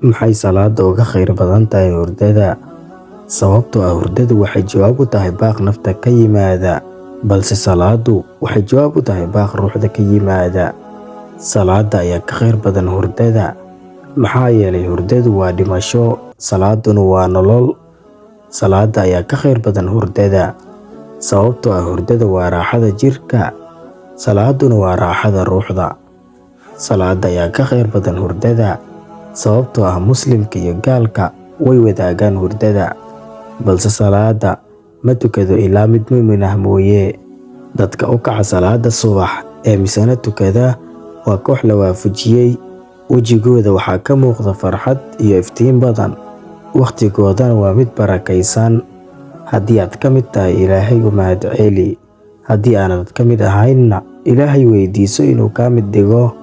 Maxay salaada uga khayr badan tahay hurdada? Sababtoo ah hurdadu waxay jawaab u tahay baaq nafta ka yimaada, balse salaadu waxay jawaab u tahay baaq ruuxda ka yimaada. Salaada ayaa ka khayr badan hurdada maxaa yeelay hurdadu waa dhimasho, salaaduna waa nolol. Salaada ayaa ka khayr badan hurdada sababtoo ah hurdada waa raaxada jirka, salaaduna waa raaxada ruuxda. Salaada ayaa ka khayr badan hurdada sababtoo ah muslimka iyo gaalka way wadaagaan hurdada, balse salaada ma tukado ilaa mid mu'min ah mooye. Dadka u kaca salaada subax ee misana tukada waa koox la waafajiyey, wejigooda waxaa ka muuqda farxad iyo iftiin badan, waqtigoodana waa mid barakaysan. Haddii aad ka mid tahay, Ilaahay u mahadceli. Haddii aanad ka mid ahaynna, Ilaahay weydiiso inuu kaa mid dhigo.